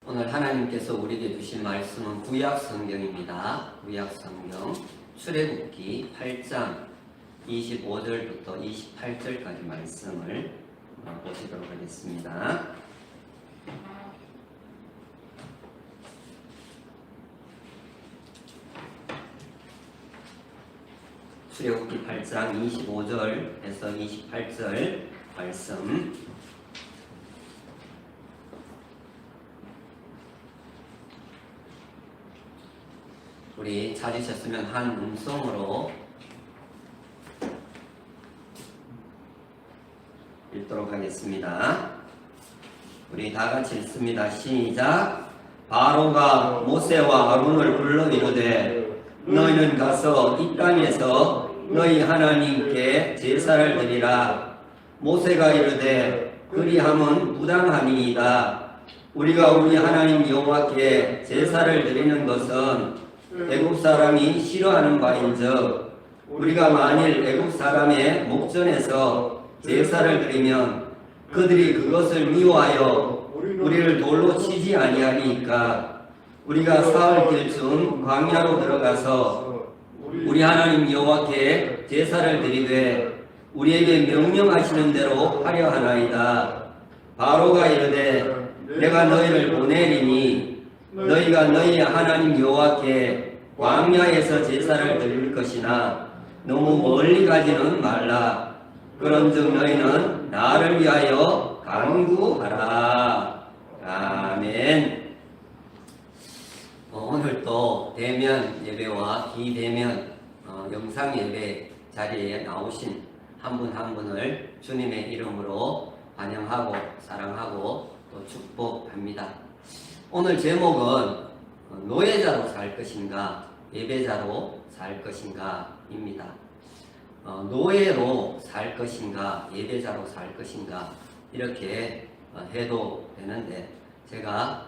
오늘 하나님께서 우리에게 주신 말씀은 구약성경입니다. 구약성경 출애굽기 8장 25절부터 28절까지 말씀을 보시도록 하겠습니다. 출애굽기 8장 25절에서 28절 말씀 우리 찾으셨으면 한 음성으로 읽도록 하겠습니다. 우리 다 같이 읽습니다. 시작. 바로가 모세와 아론을 불러 이르되 너희는 가서 이 땅에서 너희 하나님께 제사를 드리라. 모세가 이르되 그리함은 부당하니이다. 우리가 우리 하나님 여호와께 제사를 드리는 것은 애굽 사람이 싫어하는 바인즉 우리가 만일 애굽 사람의 목전에서 제사를 드리면 그들이 그것을 미워하여 우리를 돌로 치지 아니하리이까 우리가 사흘길쯤 광야로 들어가서 우리 하나님 여호와께 제사를 드리되 우리에게 명령하시는 대로 하려 하나이다. 바로가 이르되 내가 너희를 보내리니 너희가 너희 하나님 여호와께 광야에서 제사를 드릴 것이나 너무 멀리 가지는 말라. 그런즉 너희는 나를 위하여 간구하라. 아멘. 오늘 또 대면 예배와 비대면 영상 예배 자리에 나오신 한 분 한 분을 주님의 이름으로 환영하고 사랑하고 또 축복합니다. 오늘 제목은 노예자로 살 것인가 예배자로 살 것인가 입니다. 노예로 살 것인가 예배자로 살 것인가 이렇게 해도 되는데 제가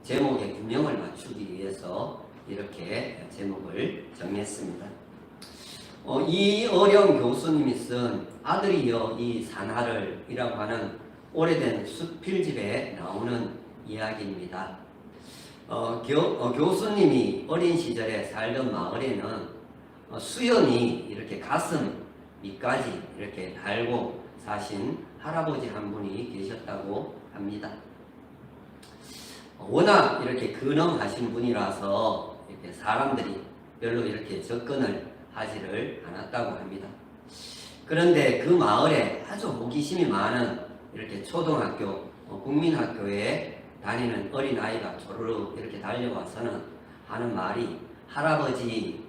제목에 균형을 맞추기 위해서 이렇게 제목을 정했습니다. 이어령 교수님이 쓴 아들이여 이 산하를 이라고 하는 오래된 수필집에 나오는 이야기입니다. 교수님이 어린 시절에 살던 마을에는 수염이 이렇게 가슴 밑까지 이렇게 달고 사신 할아버지 한 분이 계셨다고 합니다. 워낙 이렇게 근엄하신 분이라서 이렇게 사람들이 별로 이렇게 접근을 하지를 않았다고 합니다. 그런데 그 마을에 아주 호기심이 많은 이렇게 초등학교, 국민학교에 다니는 어린아이가 조르륵 이렇게 달려와서는 하는 말이 할아버지는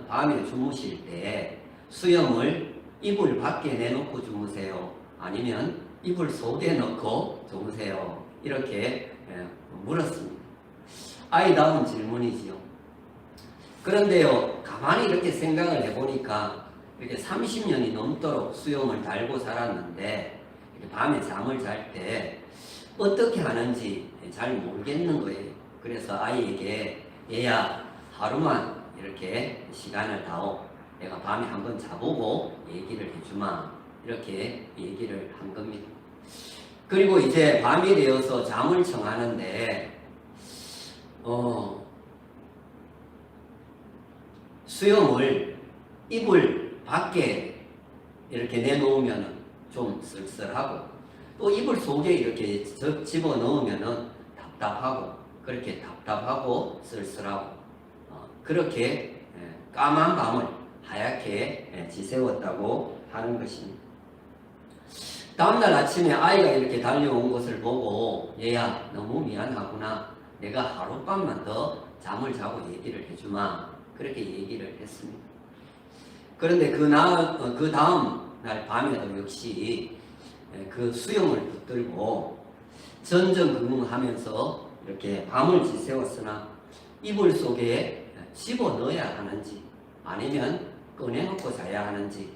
밤에 주무실 때 수염을 이불 밖에 내놓고 주무세요? 아니면 이불 속에 넣고 주무세요? 이렇게 물었습니다. 아이다운 질문이지요. 그런데요, 가만히 이렇게 생각을 해보니까 이렇게 30년이 넘도록 수염을 달고 살았는데 밤에 잠을 잘 때 어떻게 하는지 잘 모르겠는 거예요. 그래서 아이에게 얘야 하루만 이렇게 시간을 다오. 내가 밤에 한번 자보고 얘기를 해주마. 이렇게 얘기를 한 겁니다. 그리고 이제 밤이 되어서 잠을 청하는데 수염을 이불 밖에 이렇게 내놓으면 좀 쓸쓸하고 또 이불 속에 이렇게 집어넣으면 답답하고 그렇게 답답하고 쓸쓸하고 그렇게 까만 밤을 하얗게 지새웠다고 하는 것입니다. 다음날 아침에 아이가 이렇게 달려온 것을 보고 얘야 너무 미안하구나. 내가 하룻밤만 더 잠을 자고 얘기를 해주마. 그렇게 얘기를 했습니다. 그런데 그 다음 날 밤에도 역시 그 수염을 붙들고 전전긍긍하면서 이렇게 밤을 지새웠으나 이불 속에 집어넣어야 하는지 아니면 꺼내놓고 자야 하는지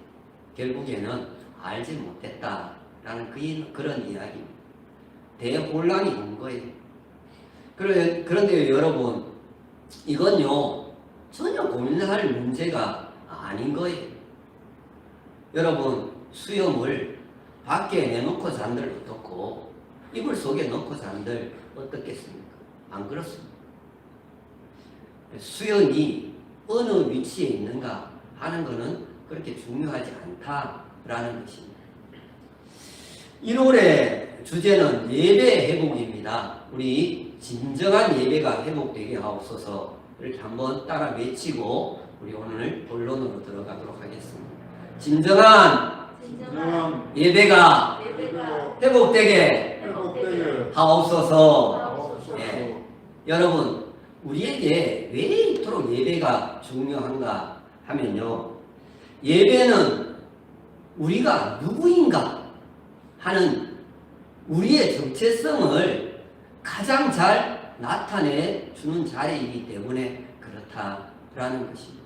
결국에는 알지 못했다라는 그런 이야기입니다. 대혼란이 온 거예요. 그런데 여러분 이건요 전혀 고민할 문제가 아닌 거예요. 여러분 수염을 밖에 내놓고 잔들 어떻고 이불 속에 넣고 잔들 어떻겠습니까? 안 그렇습니다. 수연이 어느 위치에 있는가 하는 것은 그렇게 중요하지 않다라는 것입니다. 1월의 주제는 예배 회복입니다. 우리 진정한 예배가 회복되게 하옵소서. 이렇게 한번 따라 외치고 우리 오늘 본론으로 들어가도록 하겠습니다. 진정한 예배가 회복되게 하옵소서. 예. 여러분, 우리에게 왜 이토록 예배가 중요한가 하면요, 예배는 우리가 누구인가 하는 우리의 정체성을 가장 잘 나타내 주는 자리이기 때문에 그렇다라는 것입니다.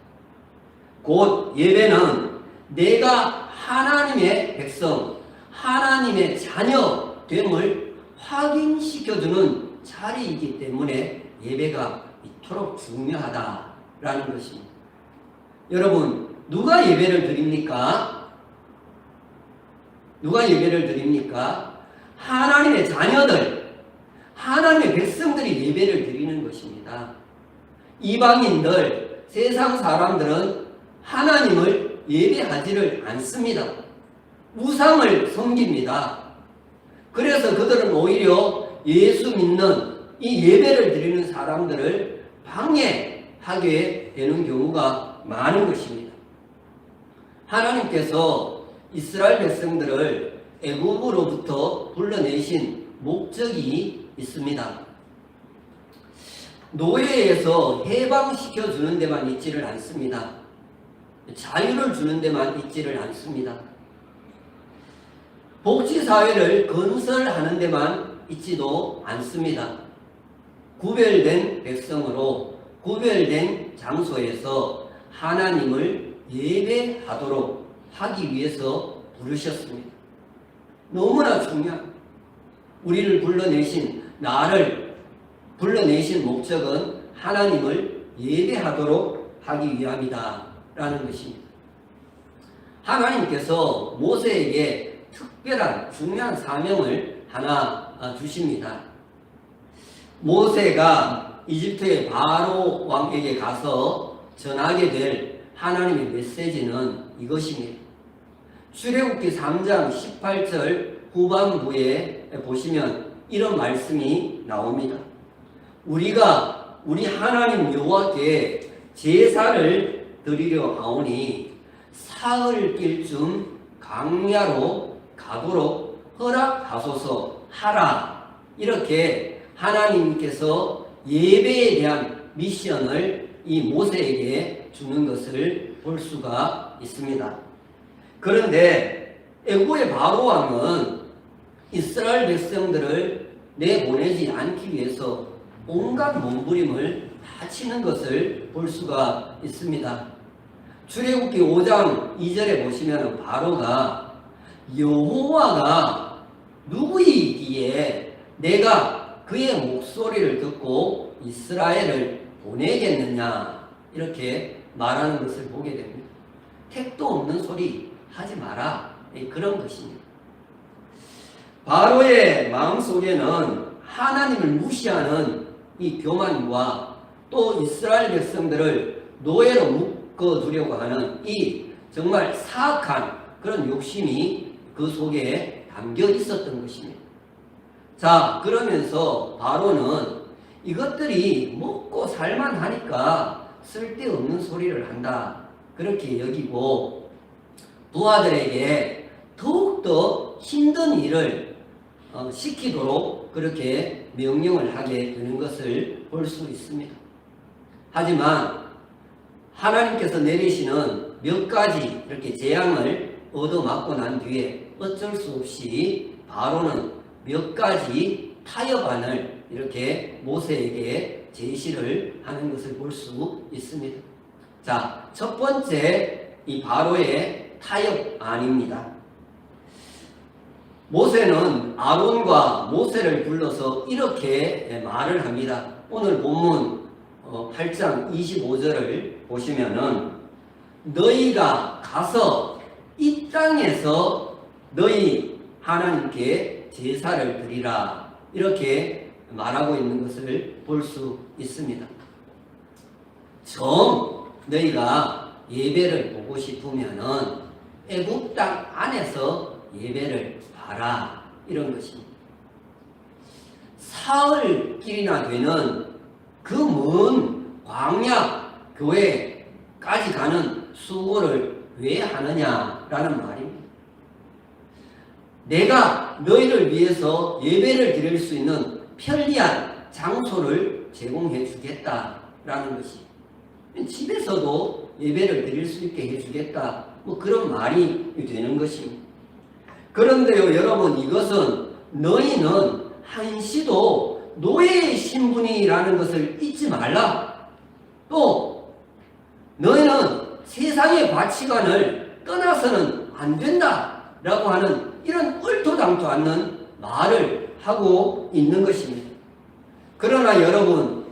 곧 예배는 내가 하나님의 백성, 하나님의 자녀됨을 확인시켜주는 자리이기 때문에 예배가 이토록 중요하다라는 것입니다. 여러분, 누가 예배를 드립니까? 누가 예배를 드립니까? 하나님의 자녀들, 하나님의 백성들이 예배를 드리는 것입니다. 이방인들, 세상 사람들은 하나님을 예배하지를 않습니다. 우상을 섬깁니다. 그래서 그들은 오히려 예수 믿는 이 예배를 드리는 사람들을 방해하게 되는 경우가 많은 것입니다. 하나님께서 이스라엘 백성들을 애굽으로부터 불러내신 목적이 있습니다. 노예에서 해방시켜 주는 데만 있지를 않습니다. 자유를 주는 데만 있지를 않습니다. 복지사회를 건설하는 데만 있지도 않습니다. 구별된 백성으로 구별된 장소에서 하나님을 예배하도록 하기 위해서 부르셨습니다. 너무나 중요한, 우리를 불러내신, 나를 불러내신 목적은 하나님을 예배하도록 하기 위함이다 라는 것입니다. 하나님께서 모세에게 특별한 중요한 사명을 하나 주십니다. 모세가 이집트의 바로 왕에게 가서 전하게 될 하나님의 메시지는 이것입니다. 출애굽기 3장 18절 후반부에 보시면 이런 말씀이 나옵니다. 우리가 우리 하나님 여호와께 제사를 드리려 하오니 사흘 길쯤 광야로 가도록 허락하소서 하라. 이렇게 하나님께서 예배에 대한 미션을 이 모세에게 주는 것을 볼 수가 있습니다. 그런데 애굽의 바로 왕은 이스라엘 백성들을 내보내지 않기 위해서 온갖 몸부림을 다 치는 것을 볼 수가 있습니다. 출애굽기 5장 2절에 보시면 바로가 여호와가 누구이기에 내가 그의 목소리를 듣고 이스라엘을 보내겠느냐 이렇게 말하는 것을 보게 됩니다. 택도 없는 소리 하지 마라, 그런 것입니다. 바로의 마음속에는 하나님을 무시하는 이 교만과 또 이스라엘 백성들을 노예로 묶어두려고 하는 이 정말 사악한 그런 욕심이 그 속에 담겨 있었던 것입니다. 자, 그러면서 바로는 이것들이 먹고 살만하니까 쓸데없는 소리를 한다, 그렇게 여기고 부하들에게 더욱더 힘든 일을 시키도록 그렇게 명령을 하게 되는 것을 볼 수 있습니다. 하지만 하나님께서 내리시는 몇 가지 이렇게 재앙을 얻어맞고 난 뒤에 어쩔 수 없이 바로는 몇 가지 타협안을 이렇게 모세에게 제시를 하는 것을 볼 수 있습니다. 자, 첫 번째 이 바로의 타협안입니다. 모세는 아론과 모세를 불러서 이렇게 말을 합니다. 오늘 본문 8장 25절을 보시면은 너희가 가서 이 땅에서 너희 하나님께 제사를 드리라 이렇게 말하고 있는 것을 볼 수 있습니다. 정 너희가 예배를 보고 싶으면은 애굽 땅 안에서 예배를 봐라 이런 것입니다. 사흘길이나 되는 그 먼 광야 교회까지 가는 수고를 왜 하느냐라는 말입니다. 내가 너희를 위해서 예배를 드릴 수 있는 편리한 장소를 제공해 주겠다라는 것이 집에서도 예배를 드릴 수 있게 해주겠다 뭐 그런 말이 되는 것입니다. 그런데요 여러분, 이것은 너희는 한시도 노예의 신분이라는 것을 잊지 말라. 또 너희는 세상의 가치관을 떠나서는 안 된다 라고 하는 이런 얼토당토 않는 말을 하고 있는 것입니다. 그러나 여러분,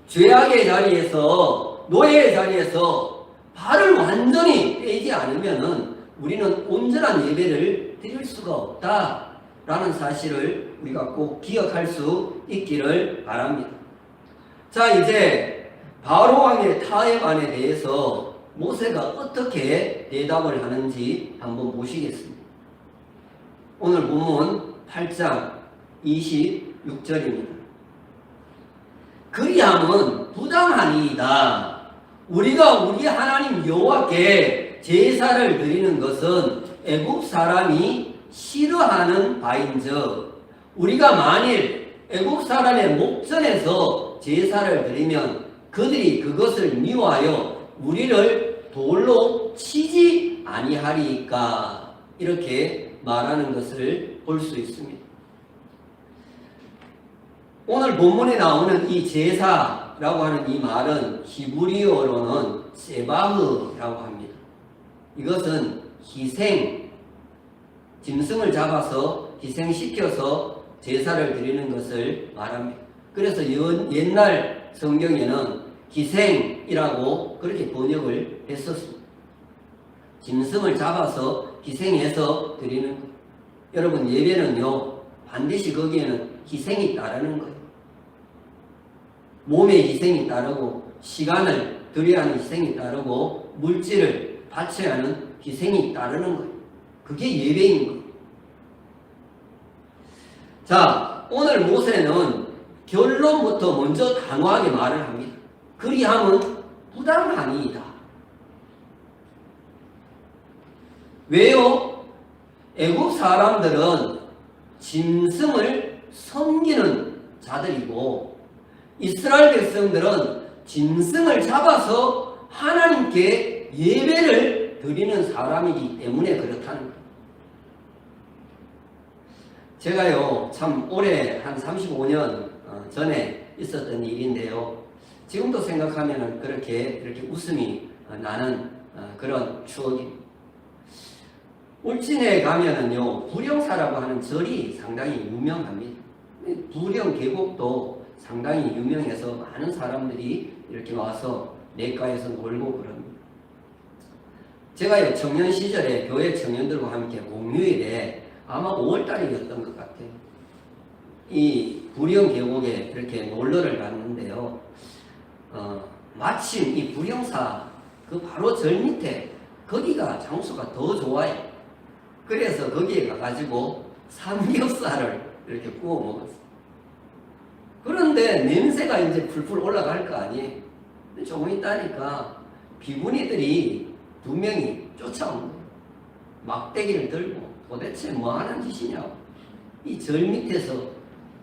죄악의 자리에서 노예의 자리에서 발을 완전히 떼지 않으면은 우리는 온전한 예배를 드릴 수가 없다라는 사실을 우리가 꼭 기억할 수 있기를 바랍니다. 자, 이제 바로 왕의 타협안에 대해서 모세가 어떻게 대답을 하는지 한번 보시겠습니다. 오늘 본문 8장 26절입니다. 그리함은 부당하니이다. 우리가 우리 하나님 여호와께 제사를 드리는 것은 애굽 사람이 싫어하는 바인즉 우리가 만일 애굽 사람의 목전에서 제사를 드리면 그들이 그것을 미워하여 우리를 돌로 치지 아니하리이까 이렇게 말하는 것을 볼 수 있습니다. 오늘 본문에 나오는 이 제사라고 하는 이 말은 히브리어로는 세바흐라고 합니다. 이것은 희생, 짐승을 잡아서 희생시켜서 제사를 드리는 것을 말합니다. 그래서 옛날 성경에는 희생이라고 그렇게 번역을 했었습니다. 짐승을 잡아서 희생해서 드리는 것. 여러분, 예배는요 반드시 거기에는 희생이 따르는 거예요. 몸의 희생이 따르고 시간을 들여야 하는 희생이 따르고 물질을 바쳐야 하는 희생이 따르는 거예요. 그게 예배인 거예요. 자, 오늘 모세는 결론부터 먼저 단호하게 말을 합니다. 그리함은 부당하니이다. 왜요? 애굽 사람들은 짐승을 섬기는 자들이고 이스라엘 백성들은 짐승을 잡아서 하나님께 예배를 드리는 사람이기 때문에 그렇다는 거예요. 제가요 참 올해 한 35년 전에 있었던 일인데요. 지금도 생각하면 그렇게 이렇게 웃음이 나는 그런 추억입니다. 울진에 가면은요 부령사라고 하는 절이 상당히 유명합니다. 부령 계곡도 상당히 유명해서 많은 사람들이 이렇게 와서 냇가에서 놀고 그럽니다. 제가요 청년 시절에 교회 청년들과 함께 공휴일에 아마 5월달이었던 것 같아요. 이 부령 계곡에 이렇게 놀러를 갔는데요. 마침 이 부령사 그 바로 절 밑에 거기가 장소가 더 좋아요. 그래서 거기에 가가지고 삼겹살을 이렇게 구워 먹었어요. 그런데 냄새가 이제 풀풀 올라갈 거 아니에요. 조금 있다니까 비구니들이 2명이 쫓아온 거예요. 막대기를 들고 도대체 뭐 하는 짓이냐고. 이 절 밑에서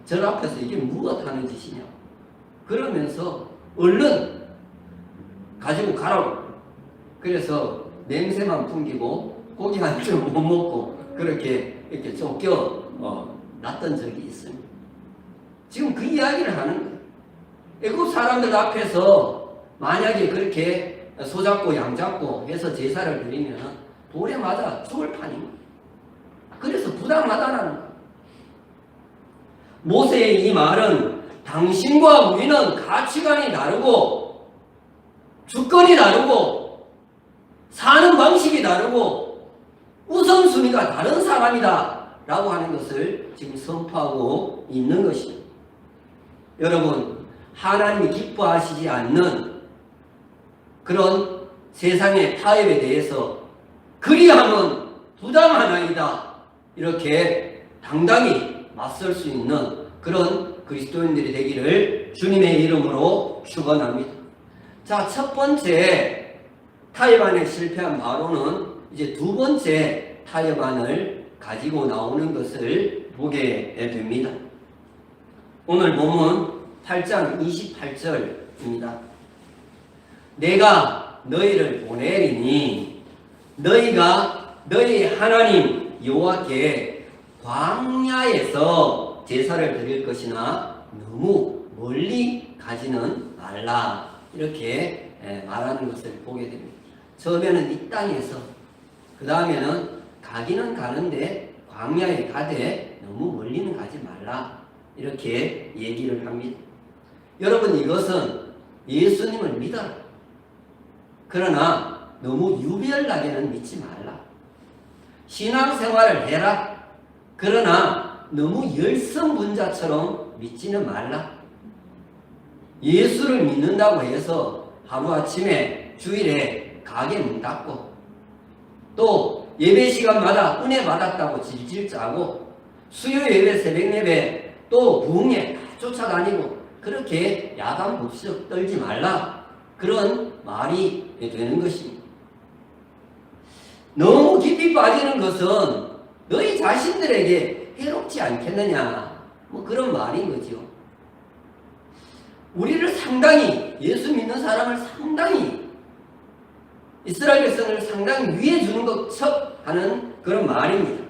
절 앞에서 이게 무엇 하는 짓이냐고. 그러면서 얼른 가지고 가라고. 그래서 냄새만 풍기고 고기 한 줄 못 먹고 그렇게 이렇게 쫓겨 났던 적이 있습니다. 지금 그 이야기를 하는 거예요. 애굽 사람들 앞에서 만약에 그렇게 소 잡고 양 잡고 해서 제사를 드리면 돌에 맞아 죽을 판입니다. 그래서 부당하다는 거예요. 모세의 이 말은 당신과 우리는 가치관이 다르고 주권이 다르고 사는 방식이 다르고 우선순위가 다른 사람이다 라고 하는 것을 지금 선포하고 있는 것입니다. 여러분, 하나님이 기뻐하시지 않는 그런 세상의 타협에 대해서 그리하면 부당하나이다, 이렇게 당당히 맞설 수 있는 그런 그리스도인들이 되기를 주님의 이름으로 축원합니다. 자, 첫 번째 타협안에 실패한 바로는 이제 두 번째 타협안을 가지고 나오는 것을 보게 됩니다. 오늘 본문 8장 28절입니다. 내가 너희를 보내리니 너희가 너희 하나님 여호와께 광야에서 제사를 드릴 것이나 너무 멀리 가지는 말라, 이렇게 말하는 것을 보게 됩니다. 처음에는 이 땅에서, 그 다음에는 가기는 가는데 광야에 가되 너무 멀리는 가지 말라, 이렇게 얘기를 합니다. 여러분, 이것은 예수님을 믿어라, 그러나 너무 유별나게는 믿지 말라. 신앙생활을 해라, 그러나 너무 열성분자처럼 믿지는 말라. 예수를 믿는다고 해서 하루아침에 주일에 가게 문 닫고, 또 예배 시간마다 은혜 받았다고 질질 짜고, 수요 예배, 새벽 예배, 또 부흥회 다 쫓아다니고 그렇게 야단 법석 떨지 말라, 그런 말이 되는 것입니다. 너무 깊이 빠지는 것은 너희 자신들에게 해롭지 않겠느냐, 뭐 그런 말인 거죠. 우리를 상당히, 예수 믿는 사람을 상당히, 이스라엘 백성을 상당히 위해 주는 것처럼 하는 그런 말입니다.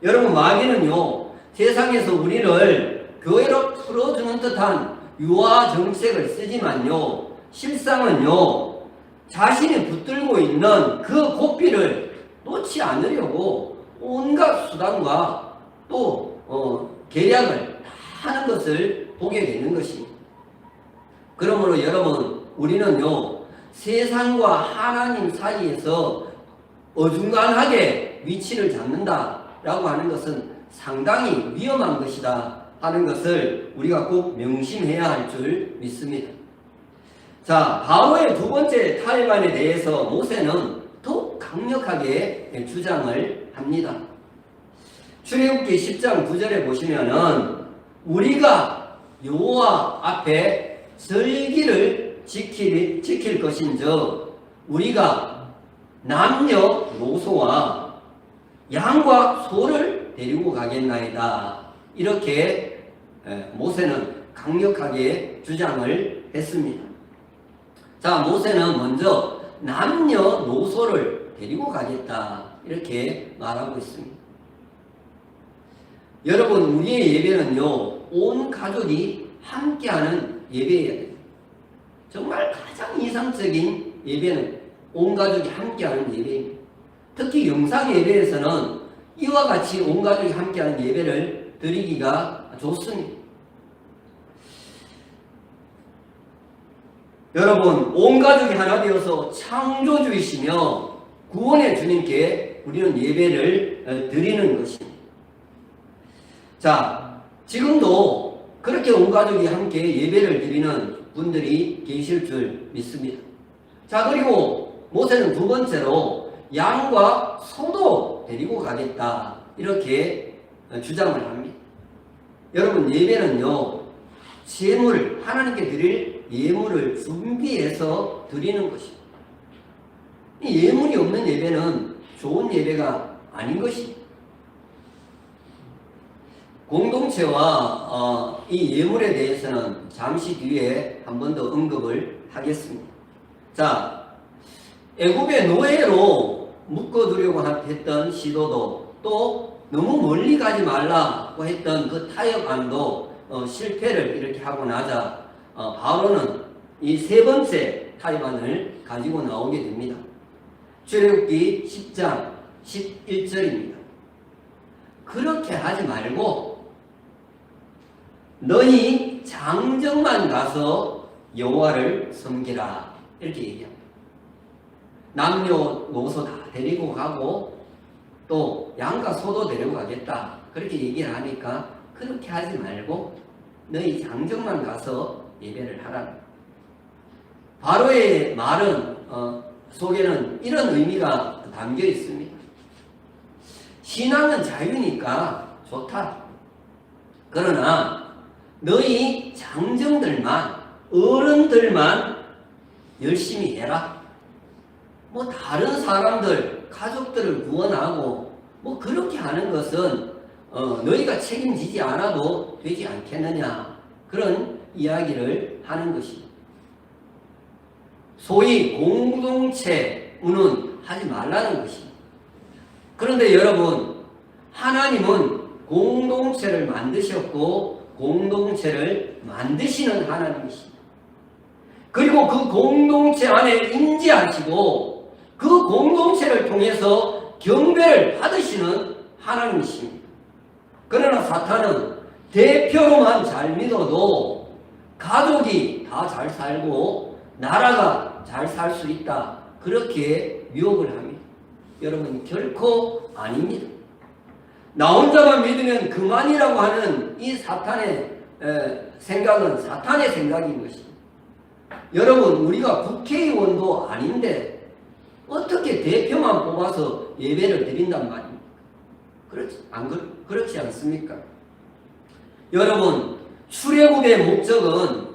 여러분, 마귀는요, 세상에서 우리를 교회로 풀어주는 듯한 유아 정책을 쓰지만요, 실상은요, 자신이 붙들고 있는 그 고삐를 놓지 않으려고 온갖 수단과 또 계략을 다 하는 것을 보게 되는 것입니다. 그러므로 여러분, 우리는요, 세상과 하나님 사이에서 어중간하게 위치를 잡는다라고 하는 것은 상당히 위험한 것이다 하는 것을 우리가 꼭 명심해야 할 줄 믿습니다. 자, 바로의 두 번째 타협안에 대해서 모세는 더욱 강력하게 주장을 합니다. 출애굽기 10장 9절에 보시면은 우리가 여호와 앞에 절기를 지킬 것인즉 우리가 남녀노소와 양과 소를 데리고 가겠나이다, 이렇게 모세는 강력하게 주장을 했습니다. 자, 모세는 먼저 남녀노소를 데리고 가겠다, 이렇게 말하고 있습니다. 여러분, 우리의 예배는요, 온 가족이 함께하는 예배여야 됩니다. 정말 가장 이상적인 예배는 온 가족이 함께하는 예배입니다. 특히 영상 예배에서는 이와 같이 온 가족이 함께하는 예배를 드리기가 좋습니다. 여러분, 온 가족이 하나 되어서 창조주이시며 구원의 주님께 우리는 예배를 드리는 것입니다. 자, 지금도 그렇게 온 가족이 함께 예배를 드리는 분들이 계실 줄 믿습니다. 자, 그리고 모세는 두 번째로 양과 소도 데리고 가겠다, 이렇게 주장을 합니다. 여러분, 예배는요, 제물, 하나님께 드릴 예물을 준비해서 드리는 것입니다. 이 예물이 없는 예배는 좋은 예배가 아닌 것입니다. 공동체와 이 예물에 대해서는 잠시 뒤에 한 번 더 언급을 하겠습니다. 자, 애굽의 노예로 묶어두려고 했던 시도도, 또 너무 멀리 가지 말라고 했던 그 타협안도 실패를 이렇게 하고 나자 바로는 이 세 번째 타협안을 가지고 나오게 됩니다. 출애굽기 10장 11절입니다. 그렇게 하지 말고 너희 장정만 가서 여호와를 섬기라, 이렇게 얘기합니다. 남녀노소 다 데리고 가고 또 양과 소도 데리고 가겠다, 그렇게 얘기를 하니까 그렇게 하지 말고 너희 장정만 가서 예배를 하라. 바로의 말은 속에는 이런 의미가 담겨 있습니다. 신앙은 자유니까 좋다. 그러나 너희 장정들만, 어른들만 열심히 해라. 뭐 다른 사람들, 가족들을 구원하고 뭐 그렇게 하는 것은 너희가 책임지지 않아도 되지 않겠느냐, 그런 이야기를 하는 것입니다. 소위 공동체 운운 하지 말라는 것입니다. 그런데 여러분, 하나님은 공동체를 만드셨고 공동체를 만드시는 하나님이십니다. 그리고 그 공동체 안에 임재하시고 그 공동체를 통해서 경배를 받으시는 하나님이십니다. 그러나 사탄은 대표로만 잘 믿어도 가족이 다 잘 살고 나라가 잘 살 수 있다, 그렇게 유혹을 합니다. 여러분, 결코 아닙니다. 나 혼자만 믿으면 그만이라고 하는 이 사탄의 생각은 사탄의 생각인 것입니다. 여러분, 우리가 국회의원도 아닌데 어떻게 대표만 뽑아서 예배를 드린단 말입니까? 그렇지 않습니까? 여러분, 출애굽의 목적은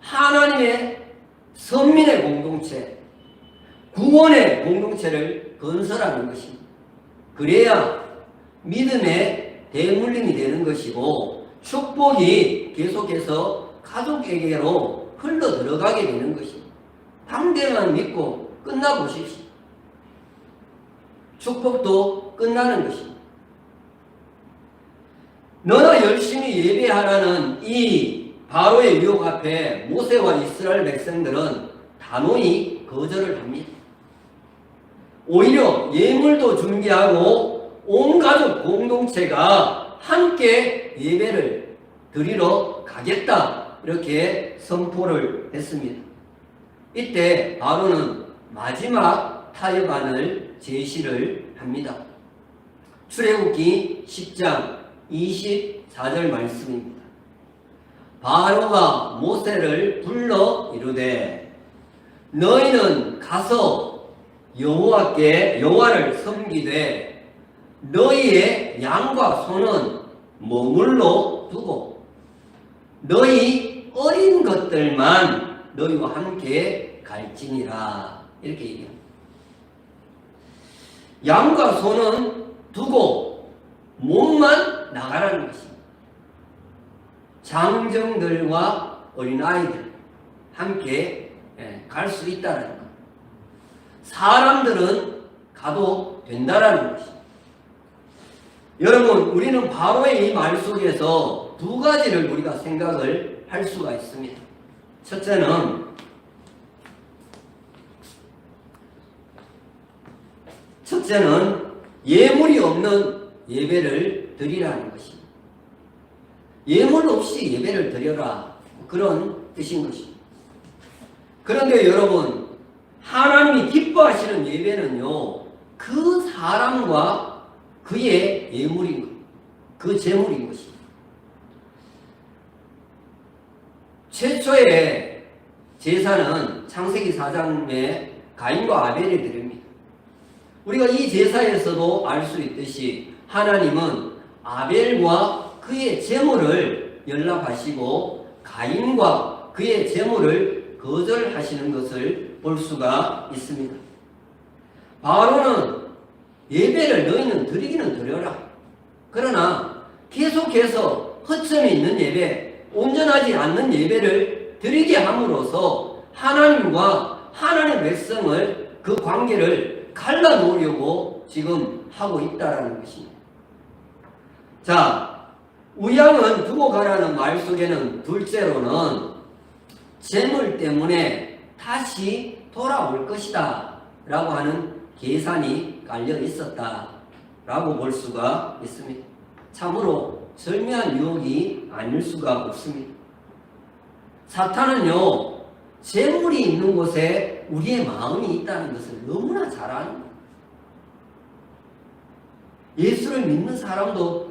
하나님의 선민의 공동체, 구원의 공동체를 건설하는 것입니다. 그래야 믿음의 대물림이 되는 것이고 축복이 계속해서 가족에게로 흘러 들어가게 되는 것입니다. 당대만 믿고 끝나보십시오. 축복도 끝나는 것입니다. 너나 열심히 예배하라는 이 바로의 유혹 앞에 모세와 이스라엘 백성들은 단호히 거절을 합니다. 오히려 예물도 준비하고 온 가족 공동체가 함께 예배를 드리러 가겠다, 이렇게 선포를 했습니다. 이때 바로는 마지막 타협안을 제시를 합니다. 출애굽기 10장 24절 말씀입니다. 바로가 모세를 불러 이르되 너희는 가서 여호와를 섬기되 너희의 양과 소는 머물러 두고 너희 어린 것들만 너희와 함께 갈지니라, 이렇게 얘기합니다. 양과 소는 두고 몸만 나가라는 것입니다. 장정들과 어린아이들 함께 갈 수 있다는 것. 사람들은 가도 된다라는 것입니다. 여러분, 우리는 바로의 이 말 속에서 두 가지를 우리가 생각을 할 수가 있습니다. 첫째는 예물이 없는 예배를 드리라는 것입니다. 예물 없이 예배를 드려라, 그런 뜻인 것입니다. 그런데 여러분, 하나님이 기뻐하시는 예배는요, 그 사람과 그의 예물인 것, 그 제물인 것입니다. 최초의 제사는 창세기 4장에 가인과 아벨이 드립니다. 우리가 이 제사에서도 알 수 있듯이 하나님은 아벨과 그의 제물을 연락하시고 가인과 그의 제물을 거절하시는 것을 볼 수가 있습니다. 바로는 예배를 너희는 드리기는 드려라. 그러나 계속해서 허점이 있는 예배, 온전하지 않는 예배를 드리게 함으로써 하나님과 하나님의 백성을, 그 관계를 갈라놓으려고 지금 하고 있다는 것입니다. 자, 우양은 두고 가라는 말 속에는 둘째로는 재물 때문에 다시 돌아올 것이다 라고 하는 계산이 깔려 있었다 라고 볼 수가 있습니다. 참으로 절묘한 유혹이 아닐 수가 없습니다. 사탄은요, 재물이 있는 곳에 우리의 마음이 있다는 것을 너무나 잘 압니다. 예수를 믿는 사람도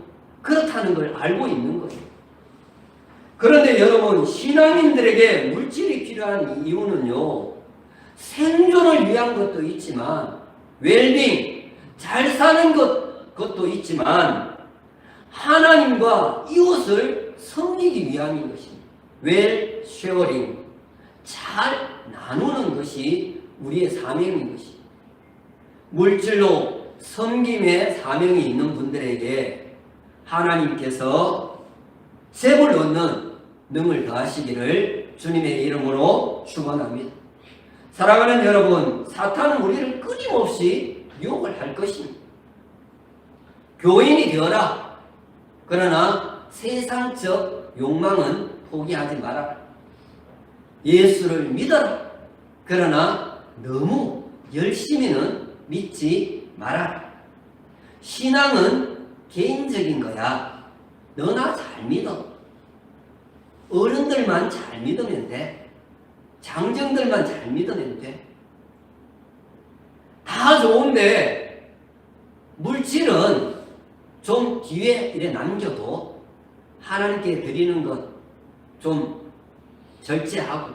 그렇다는 걸 알고 있는 거예요. 그런데 여러분, 신앙인들에게 물질이 필요한 이유는요, 생존을 위한 것도 있지만, 웰빙, 잘 사는 것도 있지만, 하나님과 이웃을 섬기기 위함인 것입니다. 웰 쉐어링, 잘 나누는 것이 우리의 사명인 것입니다. 물질로 섬김의 사명이 있는 분들에게 하나님께서 재물 얻는 능을 더하시기를 주님의 이름으로 축원합니다. 사랑하는 여러분, 사탄은 우리를 끊임없이 유혹을 할 것입니다. 교인이 되어라. 그러나 세상적 욕망은 포기하지 마라. 예수를 믿어라. 그러나 너무 열심히는 믿지 마라. 신앙은 개인적인 거야. 너나 잘 믿어. 어른들만 잘 믿으면 돼. 장정들만 잘 믿으면 돼. 다 좋은데 물질은 좀 뒤에 이래 남겨도 하나님께 드리는 것 좀 절제하고.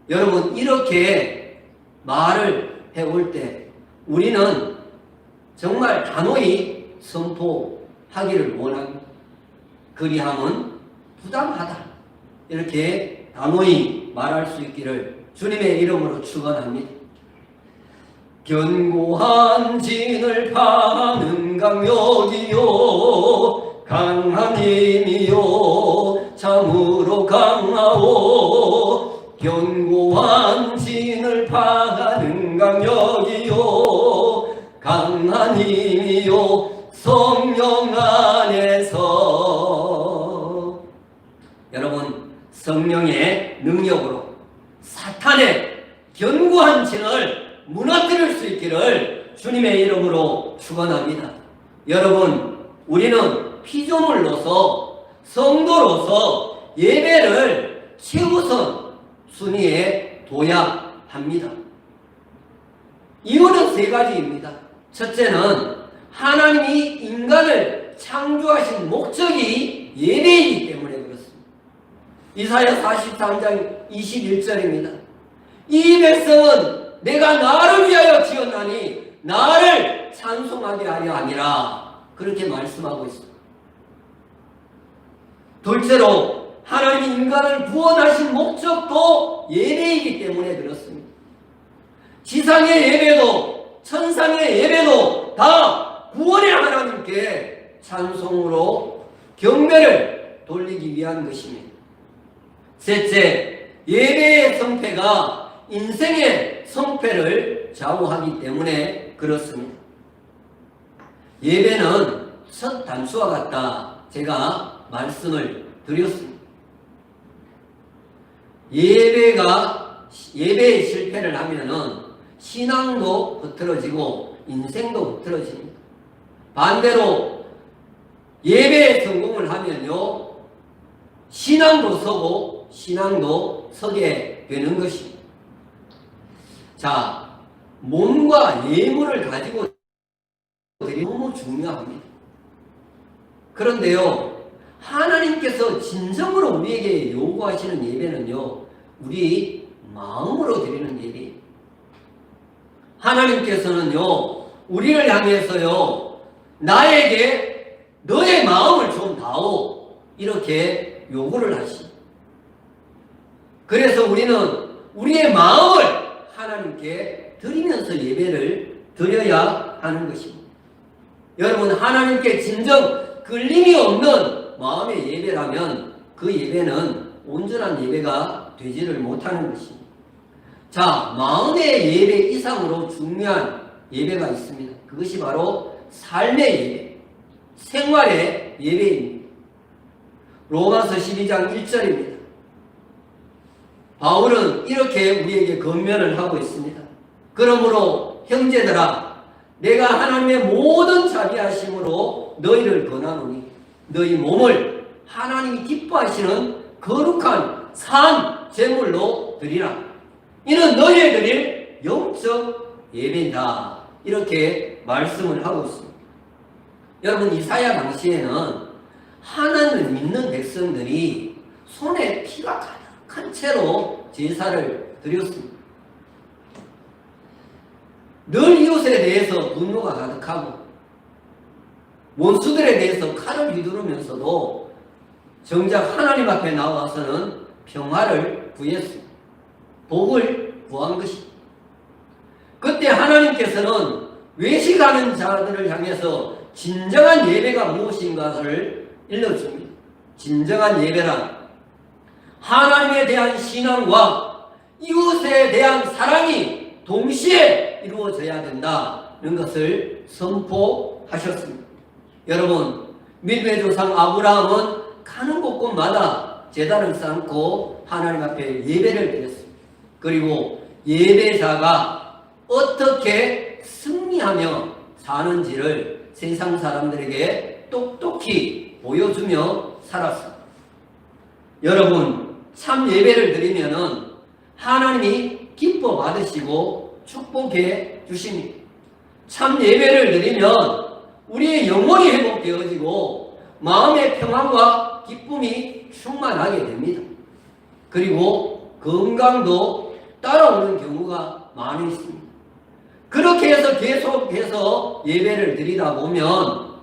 여러분, 이렇게 말을 해올 때 우리는 정말 단호히 선포하기를 원합니다. 그리함은 부당하다. 이렇게 단호히 말할 수 있기를 주님의 이름으로 축원합니다. 견고한 진을 파는 강력이요 강한 힘이요 참으로 강하오. 견고한 진을 파는 강력이요 강한 힘이요 성령 안에서. 여러분, 성령의 능력으로 사탄의 견고한 진을 무너뜨릴 수 있기를 주님의 이름으로 축원합니다. 여러분, 우리는 피조물로서 성도로서 예배를 최우선 순위에 둬야 합니다. 이유는 세 가지입니다. 첫째는 하나님이 인간을 창조하신 목적이 예배이기 때문에 그렇습니다. 이사야 43장 21절입니다. 이 백성은 내가 나를 위하여 지었나니 나를 찬송하게 하려 하니라. 그렇게 말씀하고 있습니다. 둘째로 하나님이 인간을 구원하신 목적도 예배이기 때문에 그렇습니다. 지상의 예배도 천상의 예배도 다 구원의 하나님께 찬송으로 경배를 돌리기 위한 것입니다. 셋째, 예배의 성패가 인생의 성패를 좌우하기 때문에 그렇습니다. 예배는 첫 단추와 같다. 제가 말씀을 드렸습니다. 예배에 실패를 하면은 신앙도 흐트러지고 인생도 흐트러집니다. 반대로 예배에 성공을 하면요, 신앙도 서고 신앙도 서게 되는 것입니다. 자, 몸과 예물을 가지고 너무 중요합니다. 그런데요, 하나님께서 진정으로 우리에게 요구하시는 예배는요, 우리 마음으로 드리는 예배예요. 하나님께서는요, 우리를 향해서요, 나에게 너의 마음을 좀 다오, 이렇게 요구를 하십니다. 그래서 우리는 우리의 마음을 하나님께 드리면서 예배를 드려야 하는 것입니다. 여러분, 하나님께 진정 끌림이 없는 마음의 예배라면 그 예배는 온전한 예배가 되지를 못하는 것입니다. 자, 마음의 예배 이상으로 중요한 예배가 있습니다. 그것이 바로 삶의 예배, 생활의 예배입니다. 로마서 12장 1절입니다. 바울은 이렇게 우리에게 권면을 하고 있습니다. 그러므로 형제들아, 내가 하나님의 모든 자비하심으로 너희를 권하노니 너희 몸을 하나님이 기뻐하시는 거룩한 산 제물로 드리라. 이는 너희의 드릴 영적 예배다. 이렇게 말씀을 하고 있습니다. 여러분 이사야 당시에는 하나님을 믿는 백성들이 손에 피가 가득한 채로 제사를 드렸습니다. 늘 이웃에 대해서 분노가 가득하고 원수들에 대해서 칼을 휘두르면서도 정작 하나님 앞에 나와서는 평화를 구했습니다. 복을 구한 것입니다. 그때 하나님께서는 외식하는 자들을 향해서 진정한 예배가 무엇인가를 일러줍니다. 진정한 예배란 하나님에 대한 신앙과 이웃에 대한 사랑이 동시에 이루어져야 된다는 것을 선포하셨습니다. 여러분, 믿음의 조상 아브라함은 가는 곳곳마다 제단을 쌓고 하나님 앞에 예배를 드렸습니다. 그리고 예배자가 어떻게 승리하며 사는지를 세상 사람들에게 똑똑히 보여주며 살았습니다. 여러분, 참 예배를 드리면은 하나님이 기뻐 받으시고 축복해 주십니다. 참 예배를 드리면 우리의 영혼이 회복되어지고 마음의 평안과 기쁨이 충만하게 됩니다. 그리고 건강도 따라오는 경우가 많이 있습니다. 그렇게 해서 계속해서 예배를 드리다 보면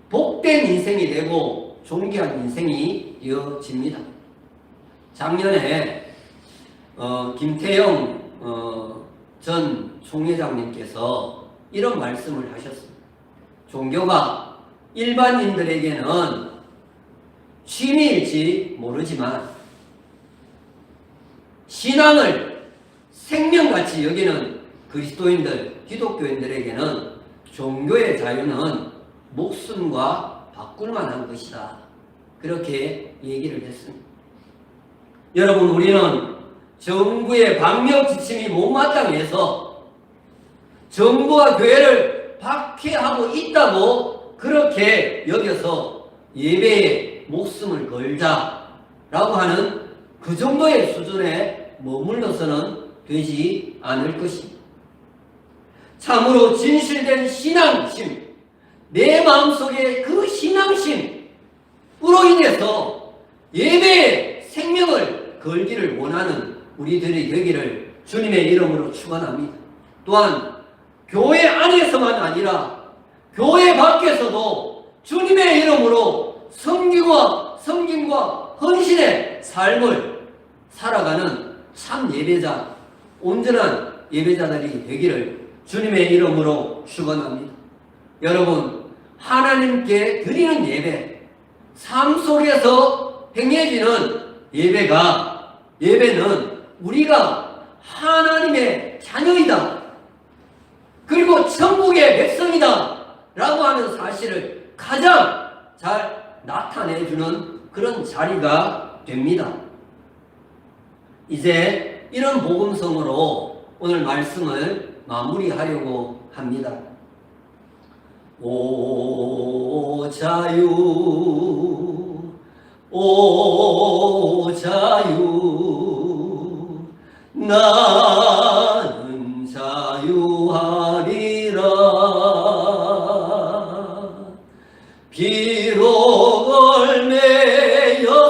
복된 인생이 되고 존귀한 인생이 되어집니다. 작년에 김태영 전 총회장님께서 이런 말씀을 하셨습니다. 종교가 일반인들에게는 취미일지 모르지만 신앙을 생명같이 여기는 그리스도인들, 기독교인들에게는 종교의 자유는 목숨과 바꿀 만한 것이다. 그렇게 얘기를 했습니다. 여러분, 우리는 정부의 방역 지침이 못마땅해서 정부와 교회를 박해하고 있다고 그렇게 여겨서 예배에 목숨을 걸자라고 하는 그 정도의 수준에 머물러서는 되지 않을 것입니다. 참으로 진실된 신앙심, 내 마음속에 그 신앙심으로 인해서 예배에 생명을 걸기를 원하는 우리들이 되기를 주님의 이름으로 축원합니다. 또한 교회 안에서만 아니라 교회 밖에서도 주님의 이름으로 섬김과 헌신의 삶을 살아가는 참 예배자, 온전한 예배자들이 되기를 주님의 이름으로 축원합니다. 여러분, 하나님께 드리는 예배, 삶 속에서 행해지는 예배는 우리가 하나님의 자녀이다, 그리고 천국의 백성이다 라고 하는 사실을 가장 잘 나타내주는 그런 자리가 됩니다. 이제 이런 복음성으로 오늘 말씀을 마무리하려고 합니다. 오 자유, 오 자유, 나는 자유하리라. 비록 얼매였으나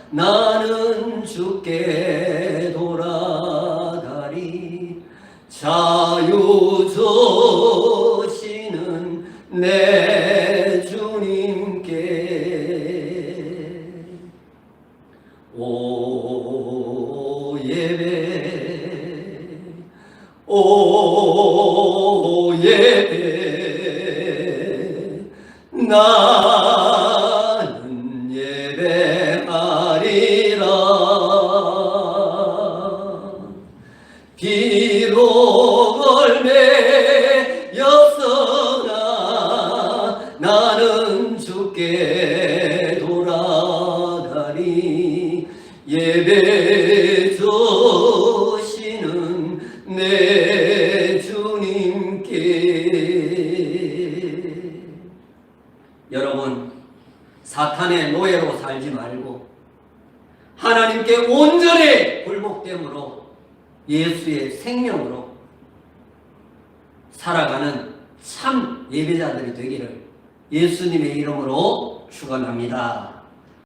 나는 주께 돌아가리. 자유 주시는 내 주님께 오 예배, 오 예배, 나는 예배하리라. 비록 얼매였으나 나는 주께 돌아가리. 예배 주시는 내 주님께. 여러분, 사탄의 노예로 살지 말고 하나님께 온전히 굴복됨으로 예수의 생명으로 살아가는 참 예배자들이 되기를 예수님의 이름으로 축원합니다.